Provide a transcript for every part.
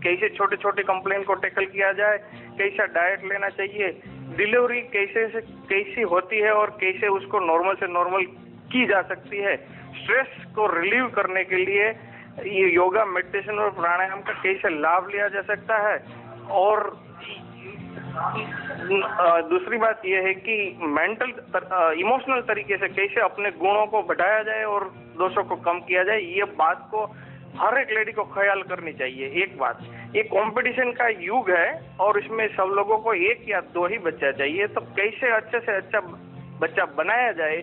कैसे छोटे छोटे कंप्लेन को टैकल किया जाए, कैसा डाइट लेना चाहिए, डिलीवरी कैसी होती है और कैसे उसको नॉर्मल से नॉर्मल की जा सकती है, स्ट्रेस को रिलीव करने के लिए ये योगा, मेडिटेशन और प्राणायाम का कैसे लाभ लिया जा सकता है। और दूसरी बात यह है कि मेंटल इमोशनल तरीके से कैसे अपने गुणों को बढ़ाया जाए और दोषों को कम किया जाए, ये बात को हर एक लेडी को ख्याल करनी चाहिए। एक बात, ये कंपटीशन का युग है और इसमें सब लोगों को 1 या 2 ही बच्चा चाहिए, तो कैसे अच्छे से अच्छा बच्चा बनाया जाए,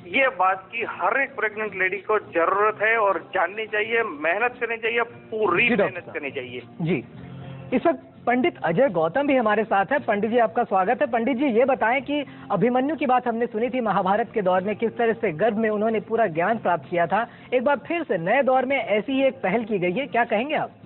ये बात की हर एक प्रेग्नेंट लेडी को जरूरत है और जाननी चाहिए, मेहनत करनी चाहिए, पूरी मेहनत करनी चाहिए। जी, इस वक्त पंडित अजय गौतम भी हमारे साथ है। पंडित जी, आपका स्वागत है। पंडित जी, ये बताएं कि अभिमन्यु की बात हमने सुनी थी महाभारत के दौर में, किस तरह से गर्भ में उन्होंने पूरा ज्ञान प्राप्त किया था। एक बार फिर से नए दौर में ऐसी ही एक पहल की गई है, क्या कहेंगे आप?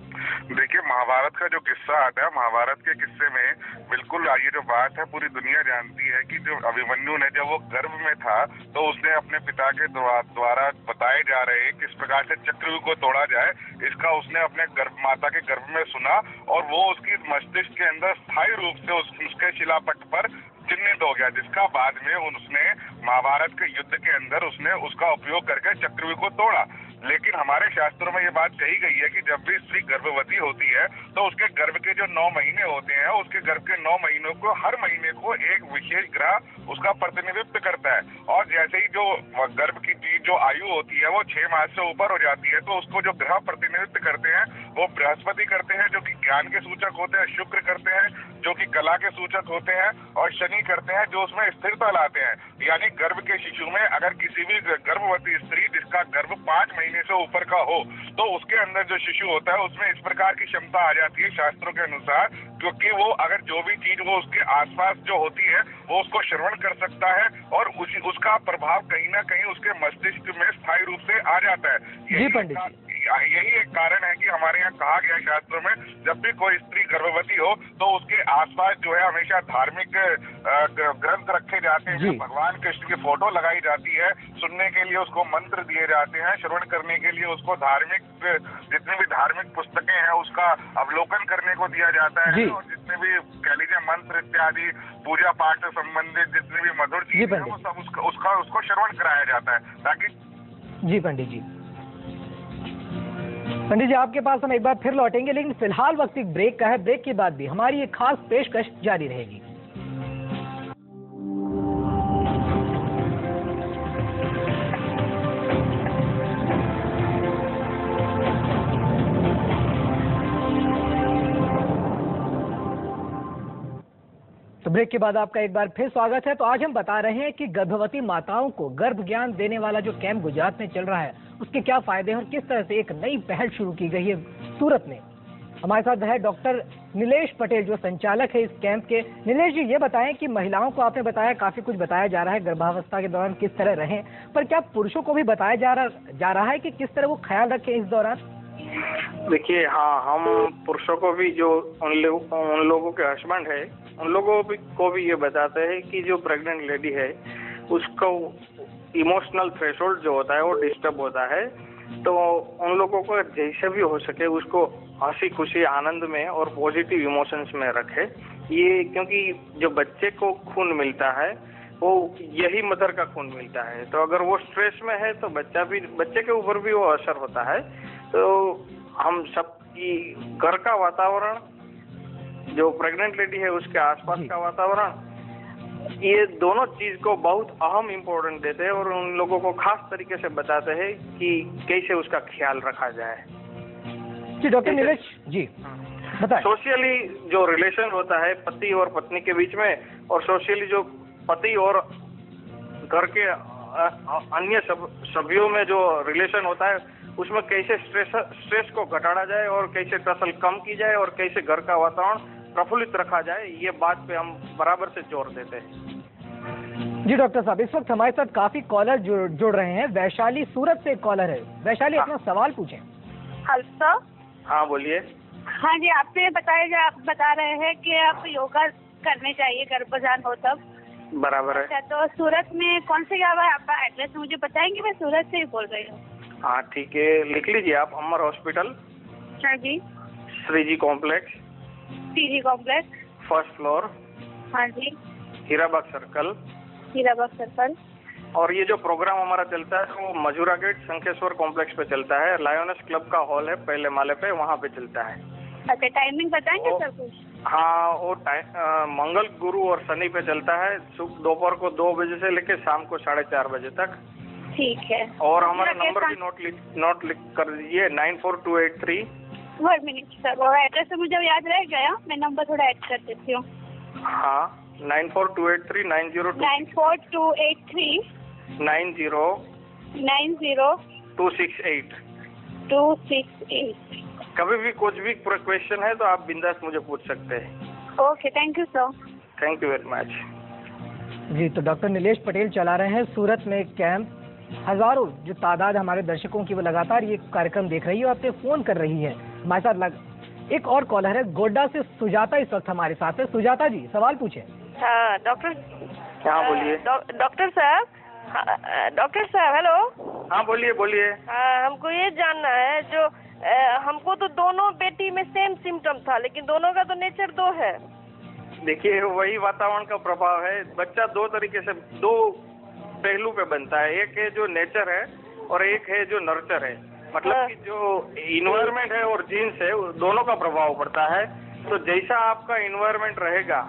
देखिए, महाभारत का जो किस्सा आता है, महाभारत के किस्से में बिल्कुल ये जो बात है पूरी दुनिया जानती है कि जो अभिमन्यु ने जब वो गर्भ में था तो उसने अपने पिता के द्वारा बताए जा रहे किस प्रकार से चक्रव्यूह को तोड़ा जाए, इसका उसने अपने माता के गर्भ में सुना और वो उसकी मस्तिष्क के अंदर स्थायी रूप से उसके शिलापट पर चिन्हित हो गया, जिसका बाद में उसने महाभारत के युद्ध के अंदर उसने उसका उपयोग करके चक्रव्यूह को तोड़ा। लेकिन हमारे शास्त्रों में ये बात कही गई है कि जब भी स्त्री गर्भवती होती है तो उसके गर्भ के जो 9 महीने होते हैं, उसके गर्भ के 9 महीनों को हर महीने को एक विशेष ग्रह उसका प्रतिनिधित्व करता है। और जैसे ही जो गर्भ की जो आयु होती है वो 6 मास से ऊपर हो जाती है, तो उसको जो ग्रह प्रतिनिधित्व करते हैं वो बृहस्पति करते हैं जो कि ज्ञान के सूचक होते हैं, शुक्र करते हैं जो कि कला के सूचक होते हैं, और शनि करते हैं जो उसमें स्थिरता लाते हैं। यानी गर्भ के शिशु में अगर किसी भी गर्भवती स्त्री जिसका गर्भ 5 महीने से ऊपर का हो तो उसके अंदर जो शिशु होता है उसमें इस प्रकार की क्षमता आ जाती है शास्त्रों के अनुसार, क्योंकि वो अगर जो भी चीज वो उसके आसपास जो होती है वो उसको श्रवण कर सकता है और उसका प्रभाव कहीं ना कहीं उसके मस्तिष्क में स्थायी रूप से आ जाता है। यही एक कारण है कि हमारे यहाँ कहा गया शास्त्रों में जब भी कोई स्त्री गर्भवती हो तो उसके आसपास जो है हमेशा धार्मिक ग्रंथ रखे जाते हैं, भगवान कृष्ण की फोटो लगाई जाती है, सुनने के लिए उसको मंत्र दिए जाते हैं, श्रवण करने के लिए उसको धार्मिक जितनी भी धार्मिक पुस्तकें हैं उसका अवलोकन करने को दिया जाता है, और जितने भी कह लीजिए मंत्र इत्यादि पूजा पाठ से संबंधित जितनी भी मधुर चीजें हैं वो सब उसको श्रवण कराया जाता है ताकि। जी पंडित जी, आपके पास हम एक बार फिर लौटेंगे, लेकिन फिलहाल वक्त एक ब्रेक का है। ब्रेक के बाद भी हमारी एक खास पेशकश जारी रहेगी। तो ब्रेक के बाद आपका एक बार फिर स्वागत है। तो आज हम बता रहे हैं कि गर्भवती माताओं को गर्भ ज्ञान देने वाला जो कैंप गुजरात में चल रहा है उसके क्या फायदे हैं और किस तरह से एक नई पहल शुरू की गई है सूरत में। हमारे साथ है डॉक्टर नीलेश पटेल जो संचालक है इस कैंप के। नीलेश जी, ये बताएं कि महिलाओं को आपने बताया काफी कुछ बताया जा रहा है गर्भावस्था के दौरान किस तरह रहें, पर क्या पुरुषों को भी बताया जा रहा है कि किस तरह वो ख्याल रखें इस दौरान? देखिए, हाँ, हम पुरुषों को भी जो उन लोगों के हस्बैंड है उन लोगों को भी ये बताते हैं कि जो प्रेग्नेंट लेडी है उसको इमोशनल थ्रेशोल्ड जो होता है वो डिस्टर्ब होता है, तो उन लोगों को जैसे भी हो सके उसको हंसी खुशी आनंद में और पॉजिटिव इमोशंस में रखे। ये क्योंकि जो बच्चे को खून मिलता है वो यही मदर का खून मिलता है, तो अगर वो स्ट्रेस में है तो बच्चे के ऊपर भी वो असर होता है। तो हम सबकी घर का वातावरण, जो प्रेग्नेंट लेडी है उसके आसपास का वातावरण, ये दोनों चीज को बहुत अहम इम्पोर्टेंट देते हैं और उन लोगों को खास तरीके से बताते हैं कि कैसे उसका ख्याल रखा जाए। जी डॉक्टर नीलेश जी बताएं। सोशली जो रिलेशन होता है पति और पत्नी के बीच में, और सोशली जो पति और घर के अन्य सभ्यों में जो रिलेशन होता है उसमें कैसे स्ट्रेस को घटाया जाए और कैसे टसल कम की जाए और कैसे घर का वातावरण प्रफुल्लित रखा जाए, ये बात पे हम बराबर से जोर देते हैं। जी डॉक्टर साहब, इस वक्त हमारे साथ काफी कॉलर जुड़ रहे हैं। वैशाली सूरत से एक कॉलर है। वैशाली, अपना सवाल पूछें। Hello sir. हाँ बोलिए। हाँ जी, आपने आप बता रहे हैं कि आप योगा करने चाहिए गर्भधान हो तब। बराबर है। अच्छा, तो सूरत में कौन से जगह है आपका एड्रेस मुझे बताएंगे? मैं सूरत से ही बोल रही हूँ। हाँ ठीक है, लिख लीजिए आप। अमर हॉस्पिटल, हाँ जी, Shreeji complex, C G complex, first floor, हाँ जी, हीराबाग सर्कल। हीराबाग सर्कल। और ये जो प्रोग्राम हमारा चलता है वो मजूरा गेट शंखेश्वर कॉम्प्लेक्स पे चलता है। लायोनस क्लब का हॉल है पहले माले पे, वहाँ पे चलता है। अच्छा, टाइमिंग बताएंगे सर कुछ? हाँ, वो मंगल, गुरु और शनि पे चलता है, दोपहर को 2 बजे से लेके शाम को 4:30 बजे तक। ठीक है। और हमारा नंबर भी नोट लिख कर दीजिए, 94283। 1 मिनट सर, वो एड्रेस तो मुझे याद रह गया, मैं नंबर थोड़ा ऐड कर देती हूँ। हाँ, 94283 94283 90 268। कभी भी कुछ भी क्वेश्चन है तो आप बिंदास मुझे पूछ सकते हैं। Okay, thank you sir. Thank you very much. जी, तो डॉक्टर नीलेश पटेल चला रहे हैं सूरत में एक कैंप। हजारों जो तादाद हमारे दर्शकों की वो लगातार ये कार्यक्रम देख रही है और आपसे फोन कर रही है। हमारे साथ एक और कॉलर है गोड्डा से, सुजाता इस वक्त हमारे साथ है। सुजाता जी, सवाल पूछे। हाँ डॉक्टर। हाँ बोलिए। डॉक्टर साहब, हेलो। हाँ बोलिए बोलिए। हाँ, हमको ये जानना है, जो हमको तो दोनों बेटी में सेम सिम्टम था, लेकिन दोनों का तो नेचर 2 है। देखिए, वही वातावरण का प्रभाव है। बच्चा 2 तरीके से, 2 पहलू पे बनता है। एक है जो नेचर है और एक है जो नर्चर है। मतलब कि जो इन्वायरमेंट है और जीन्स है, दोनों का प्रभाव पड़ता है। तो जैसा आपका इन्वायरमेंट रहेगा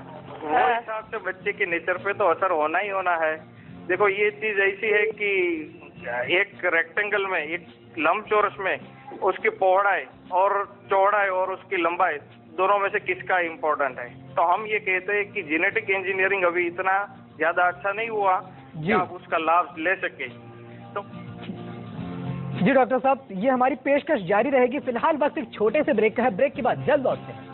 वो हिसाब से बच्चे के नेचर पे तो असर होना ही होना है। देखो, ये चीज ऐसी है कि एक रेक्टेंगल में, एक लंबचौरस में उसकी पौड़ाई और चौड़ाई और उसकी लंबाई दोनों में से किसका इम्पोर्टेंट है। तो हम ये कहते हैं कि जेनेटिक इंजीनियरिंग अभी इतना ज्यादा अच्छा नहीं हुआ कि आप उसका लाभ ले सके। तो जी डॉक्टर साहब, ये हमारी पेशकश जारी रहेगी। फिलहाल बस एक छोटे से ब्रेक का है, ब्रेक के बाद जल्द लौटते हैं।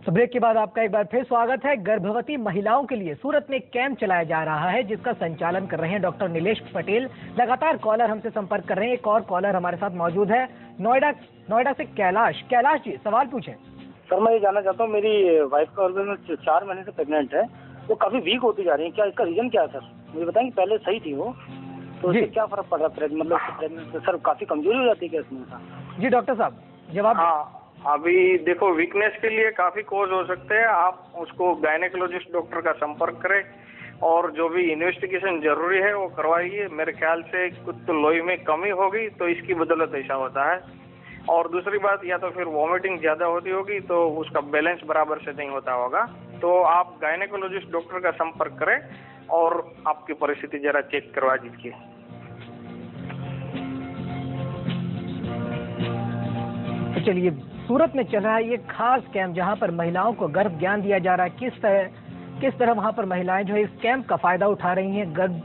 तो ब्रेक के बाद आपका एक बार फिर स्वागत है। गर्भवती महिलाओं के लिए सूरत में एक कैंप चलाया जा रहा है जिसका संचालन कर रहे हैं डॉक्टर नीलेश पटेल। लगातार कॉलर हमसे संपर्क कर रहे हैं। एक और कॉलर हमारे साथ मौजूद है नोएडा से कैलाश। कैलाश जी, सवाल पूछें। सर, मैं ये जानना चाहता हूँ, मेरी वाइफ का ऑर्गन 4 महीने से प्रेग्नेंट है, वो काफी वीक होती जा रही है। क्या इसका रीजन क्या है सर? मुझे बताएंगे। पहले सही थी वो, तो इससे क्या फर्क पड़ रहा है? मतलब प्रेगनेंट सर काफी कमजोरी हो जाती है क्या इसमें? जी डॉक्टर साहब, जवाब। हाँ, अभी देखो, वीकनेस के लिए काफी कॉज हो सकते हैं। आप उसको गायनेकोलॉजिस्ट डॉक्टर का संपर्क करें और जो भी इन्वेस्टिगेशन जरूरी है वो करवाइए। मेरे ख्याल से कुछ तो लोही में कमी होगी तो इसकी बदौलत ऐसा होता है। और दूसरी बात, या तो फिर वॉमिटिंग ज्यादा होती होगी तो उसका बैलेंस बराबर से नहीं होता होगा। तो आप गायनेकोलॉजिस्ट डॉक्टर का संपर्क करें और आपकी परिस्थिति जरा चेक करवा दीजिए। तो चलिए, सूरत में चल रहा है ये खास कैंप जहां पर महिलाओं को गर्भ ज्ञान दिया जा रहा है। किस तरह वहां पर महिलाएं जो है इस कैंप का फायदा उठा रही हैं। गर्भ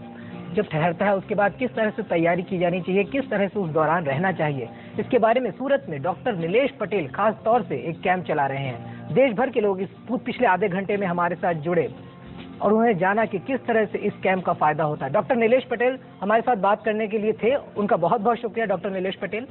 जब ठहरता है उसके बाद किस तरह से तैयारी की जानी चाहिए, किस तरह से उस दौरान रहना चाहिए, इसके बारे में सूरत में डॉक्टर नीलेश पटेल खास तौर से एक कैंप चला रहे हैं। देश भर के लोग इस पिछले आधे घंटे में हमारे साथ जुड़े और उन्होंने जाना कि किस तरह से इस कैंप का फायदा होता है। डॉक्टर नीलेश पटेल हमारे साथ बात करने के लिए थे, उनका बहुत बहुत शुक्रिया डॉक्टर नीलेश पटेल।